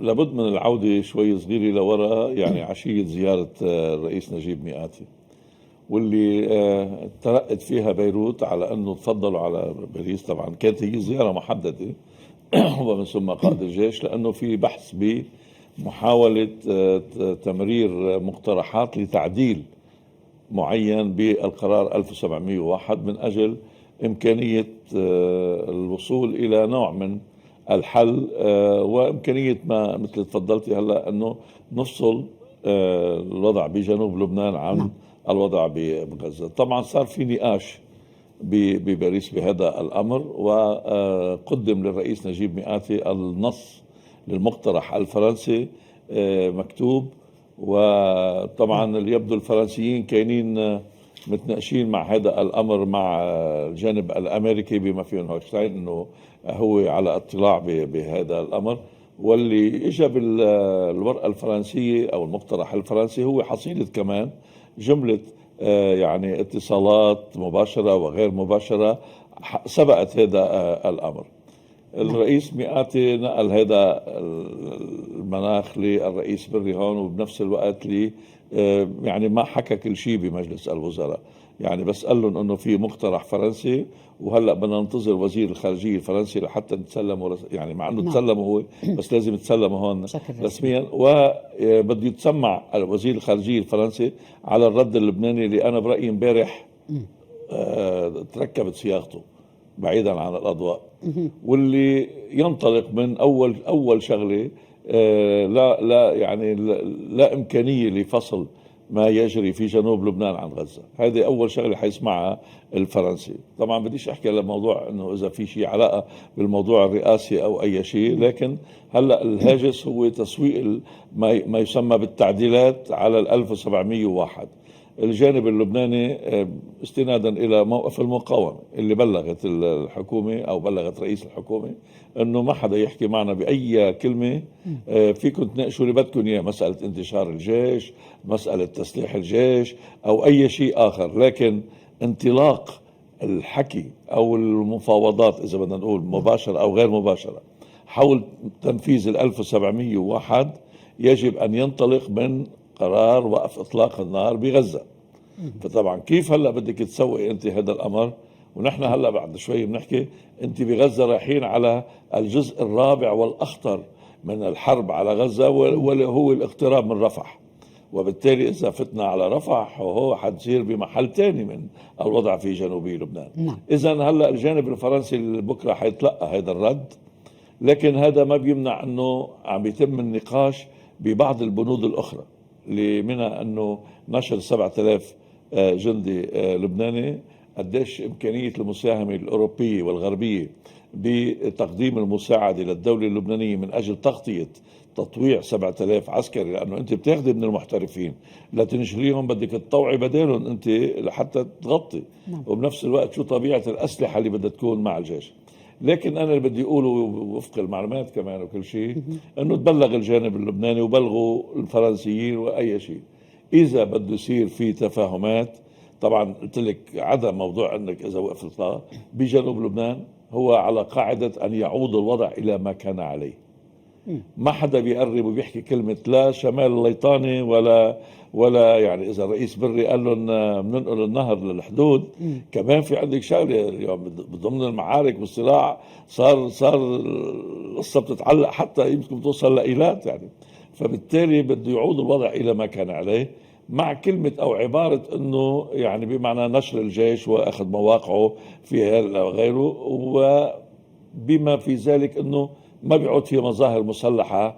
لابد من العودة شوي صغيرة لورا، يعني عشية زيارة الرئيس نجيب مئاتي، واللي ترقت فيها بيروت على أنه تفضلوا على باريس. طبعا كانت هي زيارة محددة ومن ثم قائد الجيش، لأنه في بحث بمحاولة تمرير مقترحات لتعديل معين بالقرار 1701 من أجل إمكانية الوصول إلى نوع من الحل، وإمكانية ما مثل تفضلتي هلأ أنه نفصل الوضع بجنوب لبنان عن الوضع بغزة. طبعا صار في نقاش بباريس بهذا الأمر، وقدم للرئيس نجيب مئاتي النص للمقترح الفرنسي مكتوب. وطبعا اللي يبدو الفرنسيين كاينين متناقشين مع هذا الأمر مع الجانب الأمريكي بما فيهم هوشتاين، أنه هو على اطلاع بهذا الأمر. واللي إجا بالورقة الفرنسية أو المقترح الفرنسي هو حصيلة كمان جملة يعني اتصالات مباشرة وغير مباشرة سبقت هذا الأمر. الرئيس مئاتي نقل هذا المناخ للرئيس بري هون، وبنفس الوقت يعني ما حكى كل شيء بمجلس الوزراء، يعني بس قال لهم انه في مقترح فرنسي، وهلا بدنا ننتظر وزير الخارجيه الفرنسي لحتى نتسلمه، يعني مع انه تسلمه هو بس لازم يتسلمه هون رسميا، وبده يتسمع وزير الخارجيه الفرنسي على الرد اللبناني اللي انا برايي امبارح تركبت صياغته بعيدا عن الاضواء، واللي ينطلق من اول شغله لا يعني لا امكانيه لفصل ما يجري في جنوب لبنان عن غزه. هذه اول شغله حيسمعها الفرنسي. طبعا بديش احكي على موضوع انه اذا في شيء علاقه بالموضوع الرئاسي او اي شيء، لكن هلا الهاجس هو تسويق ما يسمى بالتعديلات على 1701. الجانب اللبناني استنادا الى موقف المقاومه اللي بلغت الحكومه او بلغت رئيس الحكومه انه ما حدا يحكي معنا باي كلمه، فيكم تناقشوا اللي بدكم اياه، مساله انتشار الجيش، مساله تسليح الجيش، او اي شيء اخر، لكن انطلاق الحكي او المفاوضات اذا بدنا نقول مباشره او غير مباشره حول تنفيذ 1701 يجب ان ينطلق من قرار وقف اطلاق النار بغزه. فطبعا كيف هلا بدك تسوي انت هذا الامر؟ ونحن هلا بعد شوي بنحكي انت بغزه رايحين على الجزء الرابع والاخطر من الحرب على غزه، واللي هو الاقتراب من رفح. وبالتالي اذا فتنا على رفح وهو حتصير بمحل ثاني من الوضع في جنوبي لبنان. اذا هلا الجانب الفرنسي بكره حيتلقى هذا الرد، لكن هذا ما بيمنع انه عم يتم النقاش ببعض البنود الاخرى اللي منها انه نشر 7000 جندي لبناني، قديش امكانيه المساهمه الاوروبيه والغربيه بتقديم المساعده للدوله اللبنانيه من اجل تغطيه تطويع 7000 عسكري، لانه انت بتاخذي من المحترفين لتنشريهم بدك تطوعي بدالهم انت لحتى تغطي، وبنفس الوقت شو طبيعه الاسلحه اللي بدها تكون مع الجيش. لكن انا اللي بدي اقوله وفق المعلومات كمان وكل شيء انه تبلغ الجانب اللبناني وبلغوا الفرنسيين واي شيء اذا بده يصير في تفاهمات. طبعا قلت لك عدم موضوع انك اذا وقف الاطلاق بجنوب لبنان هو على قاعده ان يعود الوضع الى ما كان عليه. ما حدا بيقرب وبيحكي كلمة لا شمال الليطاني ولا يعني إذا الرئيس بري قال لهم بننقل النهر للحدود، كمان في عندك شغلة اليوم ضمن المعارك والصراع صار القصة بتتعلق حتى يمكن توصل لإيلات يعني. فبالتالي بده يعود الوضع إلى ما كان عليه، مع كلمة أو عبارة أنه يعني بمعنى نشر الجيش وأخذ مواقعه في غيره، وبما في ذلك أنه ما بيعود في مظاهر مسلحة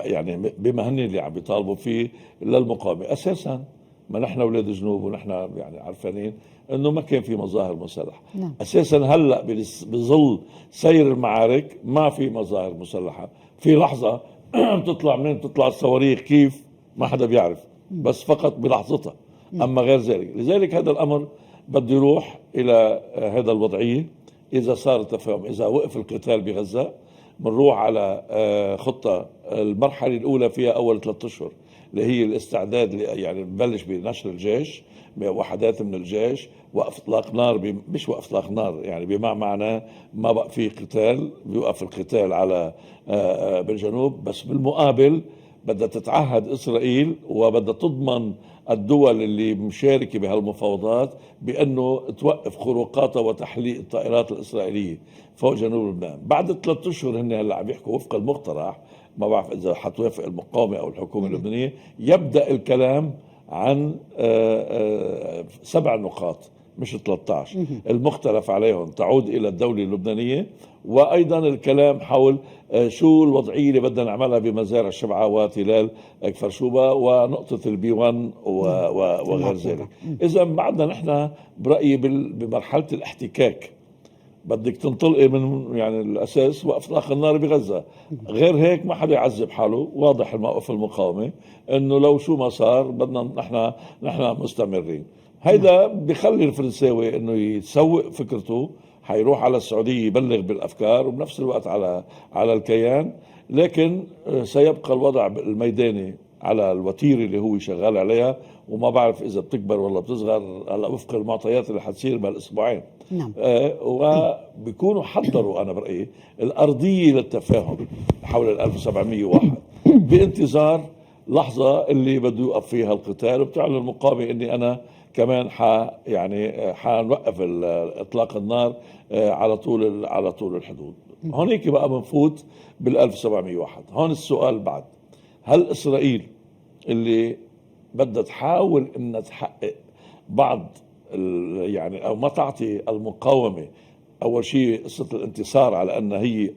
يعني بما هن اللي عم بيطالبوا فيه للمقاومة. أساسا ما نحن أولاد جنوب ونحن يعني عارفين أنه ما كان في مظاهر مسلحة. أساسا هلأ بظل سير المعارك ما في مظاهر مسلحة. في لحظة بتطلع منين بتطلع الصواريخ كيف ما حدا بيعرف، بس فقط بلحظتها، أما غير ذلك. لذلك هذا الأمر بده يروح إلى هذا الوضعية. إذا صار تفاهم، إذا وقف القتال بغزة، بنروح على خطة المرحلة الأولى فيها أول 3 أشهر اللي هي الاستعداد، يعني ببلش بنشر الجيش وحدات من الجيش، وقف اطلاق نار مش وقف اطلاق نار يعني بما معناه ما بقى في قتال، بيوقف القتال على بالجنوب، بس بالمقابل بدها تتعهد إسرائيل وبدها تضمن الدول اللي مشاركة بهالمفاوضات بأنه توقف خروقاتها وتحليق الطائرات الإسرائيلية فوق جنوب لبنان. بعد 3 أشهر هن هلا عم يحكوا وفق المقترح، ما بعرف إذا حتوافق المقاومة أو الحكومة اللبنانية، يبدأ الكلام عن 7 نقاط مش 13 المختلف عليهم تعود إلى الدولة اللبنانية، وأيضا الكلام حول شو الوضعية اللي بدنا نعملها بمزارع شبعة وتلال كفر شوبة ونقطة البي 1 وغير ذلك. إذا بعدنا نحن برأيي بمرحلة الاحتكاك، بدك تنطلقي من يعني الأساس وقف إطلاق النار بغزة. غير هيك ما حدا يعذب حاله، واضح الموقف المقاومة إنه لو شو ما صار بدنا نحن مستمرين. هيدا بخلي الفرنساوي إنه يسوق فكرته، حيروح على السعودية يبلغ بالأفكار وبنفس الوقت على الكيان، لكن سيبقى الوضع الميداني على الوتيرة اللي هو شغال عليها، وما بعرف إذا بتكبر ولا بتصغر هلا وفق المعطيات اللي حتصير بهالأسبوعين. نعم. وبيكونوا حضروا أنا برأيي الأرضية للتفاهم حول 1701 بانتظار لحظة اللي بده يوقف فيها القتال، وبتعلن المقاومة إني أنا كمان يعني حنوقف اطلاق النار على طول الحدود. هونيك بقى بنفوت بال 1701. هون السؤال بعد، هل اسرائيل اللي بدها تحاول انها تحقق بعض يعني او ما تعطي المقاومه اول شيء قصه الانتصار على ان هي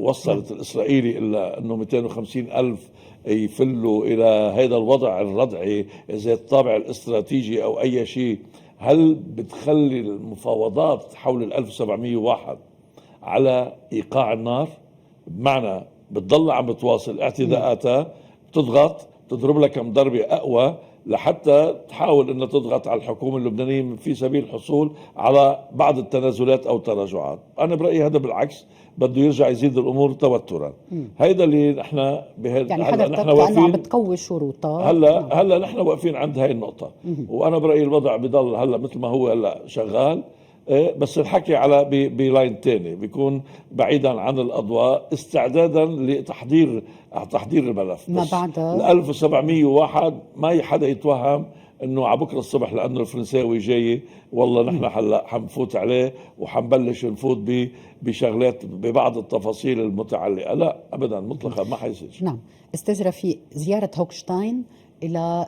وصلت الاسرائيلي الا انه 250 الف يفلوا الى هذا الوضع الردعي ذات الطابع الاستراتيجي او اي شيء، هل بتخلي المفاوضات حول ال 1701 على ايقاع النار؟ بمعنى بتضل عم بتواصل اعتداءاتها، بتضغط تضرب لها كم ضربه اقوى لحتى تحاول انها تضغط على الحكومه اللبنانيه في سبيل الحصول على بعض التنازلات او التراجعات. انا برايي هذا بالعكس بده يرجع يزيد الامور توترا. هيدا اللي نحن بهذا يعني حضرتك كأنه عم بتقوي شروطها. هلا نحن واقفين عند هاي النقطه، وانا برايي الوضع بضل هلا مثل ما هو هلا شغال، بس الحكي على بلاين تاني بيكون بعيدا عن الاضواء استعدادا لتحضير الملف. ما بس بعد 1701 ما حدا يتوهم انه على بكره الصبح لانه الفرنساوي جاي والله نحن هلا حنفوت عليه وحنبلش نفوت بشغلات ببعض التفاصيل المتعلقه. لا ابدا مطلقا ما حيصير. نعم. استاذ رفيق، زياره هوكشتاين إلى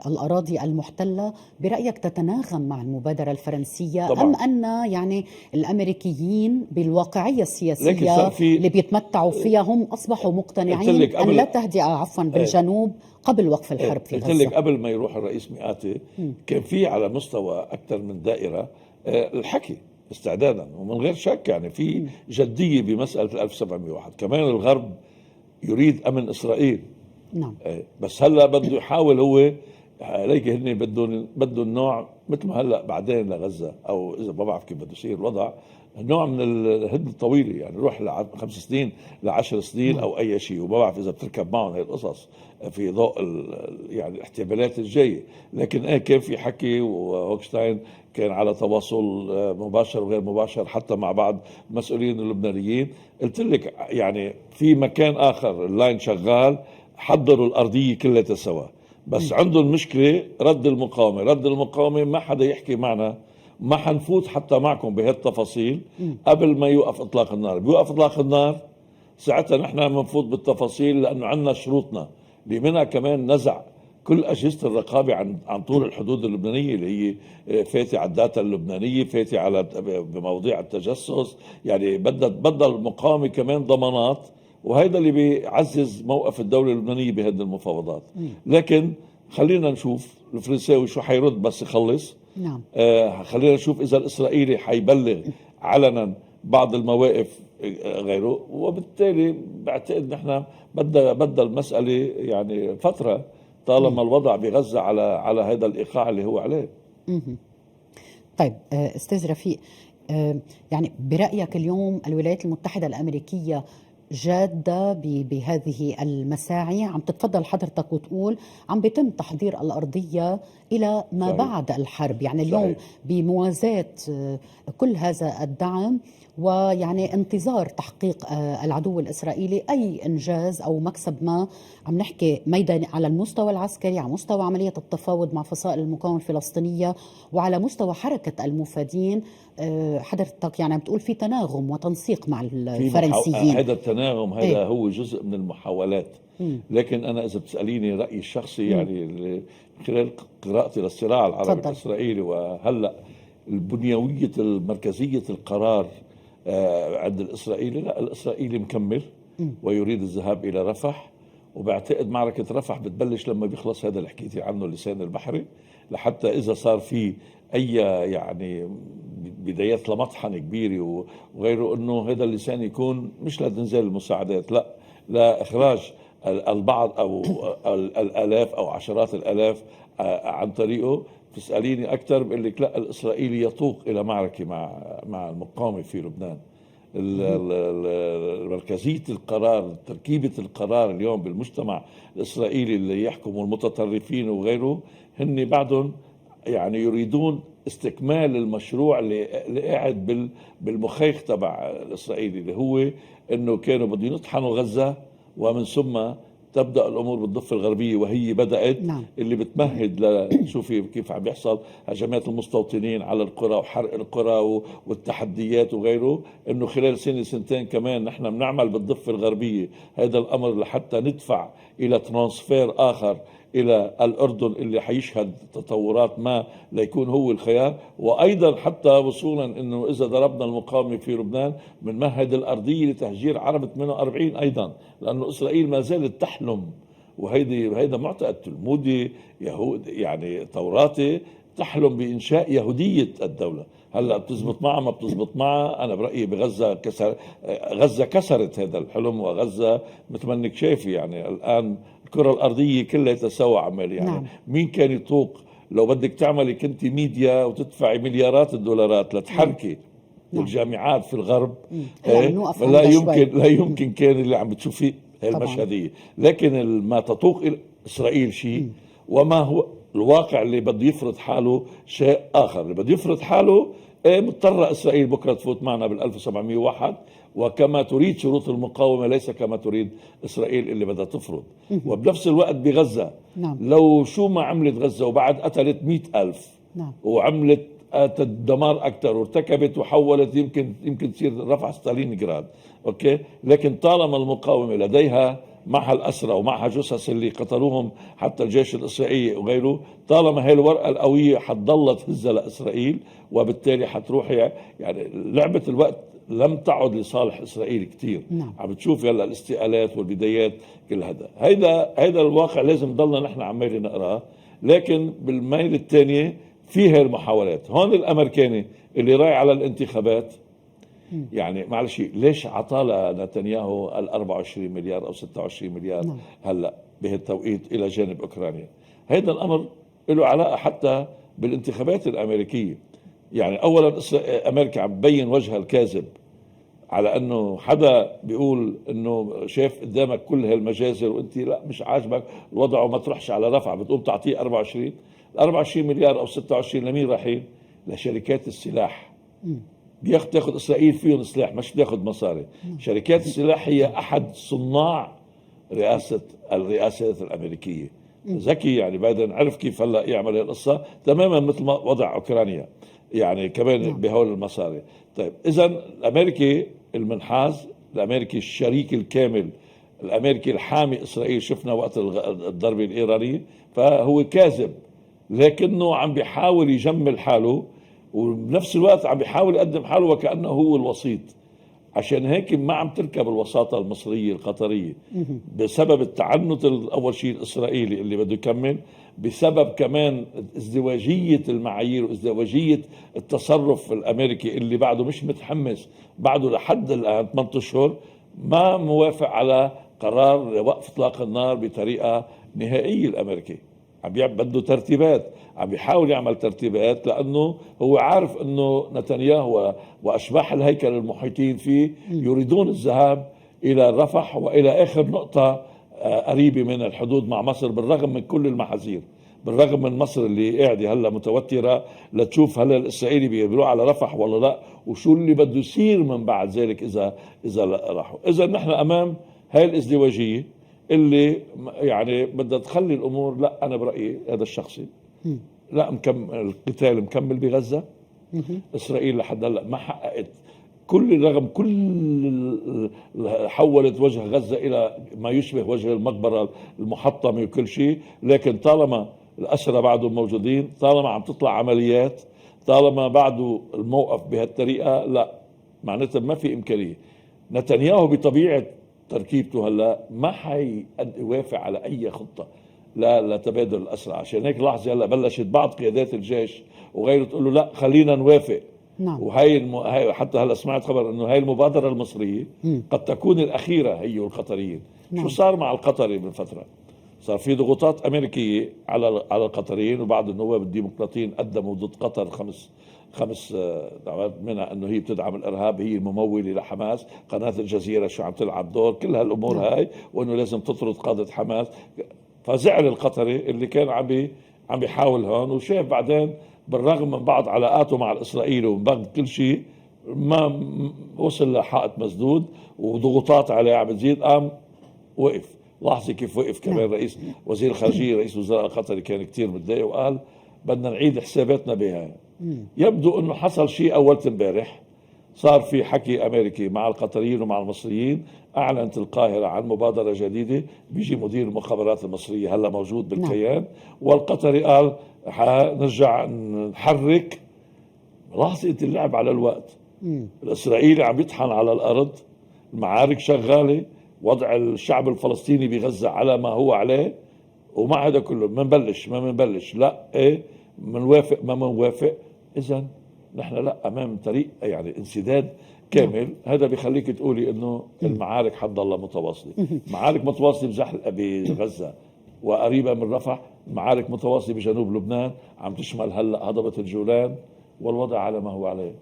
الأراضي المحتلة برأيك تتناغم مع المبادرة الفرنسية طبعا. أم أن يعني الأمريكيين بالواقعية السياسية اللي بيتمتعوا فيها هم أصبحوا مقتنعين أن لا تهدئة بالجنوب قبل وقف الحرب في غزة؟ قلت لك قبل ما يروح الرئيس مئاتي كان في على مستوى أكثر من دائرة الحكي استعدادا، ومن غير شك يعني في جدية بمسألة 1701. كمان الغرب يريد أمن إسرائيل. نعم. بس هلا بده يحاول هو هيك هن بدهم النوع مثل ما هلا بعدين لغزه، او اذا ما بعرف كيف بده يصير الوضع، نوع من الهدنه الطويله، يعني روح ل 5 سنين ل 10 سنين او اي شيء، وما بعرف اذا بتركب معهم هي القصص في ضوء يعني الاحتمالات الجايه. لكن كان في حكي، وهوكشتاين كان على تواصل مباشر وغير مباشر حتى مع بعض المسؤولين اللبنانيين. قلت لك يعني في مكان اخر اللاين شغال، حضروا الأرضية كلها سوا، بس عندهم مشكلة رد المقاومة ما حدا يحكي معنا، ما حنفوت حتى معكم بهالتفاصيل قبل ما يوقف إطلاق النار. بيوقف إطلاق النار ساعتها نحن بنفوت بالتفاصيل، لأنه عندنا شروطنا اللي منها كمان نزع كل أجهزة الرقابة عن طول الحدود اللبنانية اللي هي فاتي على الداتا اللبنانية، فاتي على بمواضيع التجسس. يعني بدها المقاومة كمان ضمانات، وهذا اللي بيعزز موقف الدولة اللبنانية بهذه المفاوضات. لكن خلينا نشوف الفرنساوي شو حيرد بس يخلص. نعم. خلينا نشوف إذا الإسرائيلي حيبلغ علنا بعض المواقف غيره، وبالتالي بعتقد نحن بدها المسألة يعني فترة طالما الوضع بغزة على هذا الإيقاع اللي هو عليه. طيب أستاذ رفيق، يعني برأيك اليوم الولايات المتحدة الأمريكية جادة بهذه المساعي. عم تتفضل حضرتك وتقول عم بيتم تحضير الأرضية إلى ما صحيح. بعد الحرب، يعني اليوم صحيح. بموازاة كل هذا الدعم ويعني انتظار تحقيق العدو الإسرائيلي أي إنجاز أو مكسب ما، عم نحكي ميداني على المستوى العسكري، على مستوى عملية التفاوض مع فصائل المقاومة الفلسطينية، وعلى مستوى حركة المفادين. حضرتك يعني عم تقول في تناغم وتنسيق مع الفرنسيين. هذا التناغم هذا هو جزء من المحاولات. لكن أنا إذا بتسأليني رأيي الشخصي يعني خلال قراءتي للصراع العربي الإسرائيلي وهلأ البنيوية المركزية القرار عند الإسرائيلي، لا الإسرائيلي مكمل ويريد الذهاب إلى رفح، وبعتقد معركة رفح بتبلش لما بيخلص هذا اللي حكيتي عنه اللسان البحري، لحتى إذا صار في أي يعني بدايات لمطحنة كبيرة وغيره، أنه هذا اللسان يكون مش لتنزل المساعدات، لا لإخراج البعض أو الآلاف أو عشرات الآلاف عن طريقه. تسأليني أكثر بقول لك لا، الإسرائيلي يتوق إلى معركة مع المقاومة في لبنان. مركزية القرار، تركيبة القرار اليوم بالمجتمع الإسرائيلي اللي يحكموا المتطرفين وغيره، هن بعدهم يعني يريدون استكمال المشروع اللي قاعد بالمخيخ تبع الإسرائيلي، اللي هو إنه كانوا بدهم يطحنوا غزة ومن ثم تبدأ الأمور بالضفة الغربية، وهي بدأت. نعم. اللي بتمهد لشوفي كيف عم بيحصل هجمات المستوطنين على القرى وحرق القرى والتحديات وغيره، إنه خلال سنة سنتين كمان نحن بنعمل بالضفة الغربية هذا الأمر لحتى ندفع إلى ترانسفير آخر إلى الأردن اللي حيشهد تطورات ما ليكون هو الخيار، وأيضا حتى وصولا أنه إذا ضربنا المقاومة في لبنان بنمهد الأرضية لتهجير عرب 48 أيضا، لأنه إسرائيل ما زالت تحلم، وهيدا معتقد تلمودي يهود يعني توراتي، تحلم بإنشاء يهودية الدولة. هلا بتزبط معها ما بتزبط معها، أنا برأيي بغزة غزة كسرت هذا الحلم، وغزة مثل ما انك شايفي يعني الآن الكرة الأرضية كلها تساوى عمل يعني. نعم. مين كان يطوق لو بدك تعملي كنتي ميديا وتدفعي مليارات الدولارات لتحركي والجامعات في الغرب، لا يمكن كان اللي عم بتشوفيه المشهدية. لكن ما تطوق إسرائيل شيء، وما هو الواقع اللي بده يفرض حاله شيء آخر. اللي بده يفرض حاله مضطرة إسرائيل بكرة تفوت معنا بال1701 وكما تريد شروط المقاومة، ليس كما تريد إسرائيل اللي بدها تفرض. وبنفس الوقت بغزة، نعم. لو شو ما عملت غزة وبعد قتلت 100,000، نعم. وعملت دمار أكثر وارتكبت وحولت يمكن تصير رفع ستالينغراد، أوكي، لكن طالما المقاومة لديها معها الأسرى ومعها جثث اللي قتلوهم حتى الجيش الإسرائيلي وغيره، طالما هي الورقة القوية حتضل تهزها لإسرائيل، وبالتالي حتروح يعني لعبة الوقت لم تعد لصالح إسرائيل كتير. نعم. عم بتشوف يلا الاستقالات والبدايات كل هيدا الواقع لازم ضلنا نحن عمالين نقراه. لكن بالميل الثانية في هاي المحاولات. هون الأمريكاني اللي رايح على الانتخابات يعني معلش، ليش عطى نتنياهو 24 مليار أو 26 مليار هلأ بهالتوقيت إلى جانب أوكرانيا؟ هذا الأمر له علاقة حتى بالانتخابات الأمريكية. يعني أولا أمريكا عم تبين وجهها الكاذب على أنه حدا بيقول أنه شايف قدامك كل هالمجازر وأنت لا مش عاجبك الوضع وما تروحش على رفع، بتقوم تعطيه 24. 24 مليار أو 26 لمين رايحين؟ لشركات السلاح. تاخذ إسرائيل فيهم سلاح، مش تاخذ مصاري. شركات السلاح هي أحد صناع الرئاسات الأمريكية. ذكي يعني بايدن عرف كيف هلا يعمل القصة تماما مثل ما وضع أوكرانيا يعني كمان بهول المصاري. طيب إذا الأمريكي المنحاز، الأمريكي الشريك الكامل، الأمريكي الحامي إسرائيل، شفنا وقت الضربة الإيرانية، فهو كاذب لكنه عم بيحاول يجمل حاله، وبنفس الوقت عم بيحاول يقدم حاله وكأنه هو الوسيط. عشان هيك ما عم تركب الوساطة المصرية القطرية بسبب التعنت أول شيء الإسرائيلي اللي بده يكمل، بسبب كمان ازدواجية المعايير وازدواجية التصرف الأمريكي اللي بعده مش متحمس، بعده لحد الآن 8 أشهر ما موافق على قرار وقف إطلاق النار بطريقة نهائية. الأمريكي عم بده ترتيبات، عم بيحاول يعمل ترتيبات، لأنه هو عارف أنه نتنياهو وأشباح الهيكل المحيطين فيه يريدون الذهاب إلى رفح وإلى آخر نقطة قريبة من الحدود مع مصر، بالرغم من كل المحاذير، بالرغم من مصر اللي قاعدة هلا متوترة لتشوف هل الإسرائيلي بيروح على رفح ولا لا، وشو اللي بده يصير من بعد ذلك إذا راحوا. إذا نحن أمام هاي الازدواجية اللي يعني بدها تخلي الأمور، لا أنا برأيي هذا الشخصي، لا القتال مكمل بغزة. إسرائيل لحد هلا ما حققت رغم كل حولت وجه غزة إلى ما يشبه وجه المقبرة المحطمة وكل شيء، لكن طالما الأسرى بعدهم موجودين، طالما عم تطلع عمليات، طالما بعده الموقف بهالطريقة، لا معناتها ما في إمكانية. نتنياهو بطبيعة تركيبته هلا ما حيوافق على أي خطة لا لتبادل الأسرى. عشان هيك لاحظي هلا بلشت بعض قيادات الجيش وغيره تقول له لا خلينا نوافق. نعم. هاي حتى هلا سمعت خبر انه هاي المبادره المصريه قد تكون الاخيره هي والقطريين. نعم. شو صار مع القطري من فتره؟ صار في ضغوطات امريكيه على القطريين، وبعض النواب الديمقراطيين قدموا ضد قطر خمس دعوات، منها انه هي بتدعم الارهاب، هي المموله لحماس، قناه الجزيره شو عم تلعب دور، كل هالامور. نعم. هاي وانه لازم تطرد قاده حماس. فزعل القطري اللي كان عم بيحاول هون، وشاف بعدين بالرغم من بعض علاقاته مع الإسرائيلي ومن بعض كل شيء ما وصل لحائط مسدود وضغوطات عليه عم تزيد، قام وقف. لاحظي كيف وقف كمان رئيس وزير الخارجية، رئيس وزراء القطري كان كتير متضايق وقال بدنا نعيد حساباتنا بها. يبدو انه حصل شيء اول امبارح، صار في حكي امريكي مع القطريين ومع المصريين، اعلنت القاهره عن مبادره جديده، بيجي مدير المخابرات المصريه هلا موجود بالكيان، والقطري قال حنرجع نحرك. لاحظي انت اللعب على الوقت. الاسرائيلي عم يطحن على الارض، المعارك شغاله، وضع الشعب الفلسطيني بغزه على ما هو عليه، ومع هذا كله منبلش ما منبلش، لا ايه منوافق ما منوافق. اذا نحن لا امام طريق يعني انسداد كامل. هذا بيخليك تقولي انه المعارك حتضلها متواصله. معارك متواصله بغزه وقريبه من رفح، معارك متواصله بجنوب لبنان عم تشمل هلا هضبه الجولان، والوضع على ما هو عليه.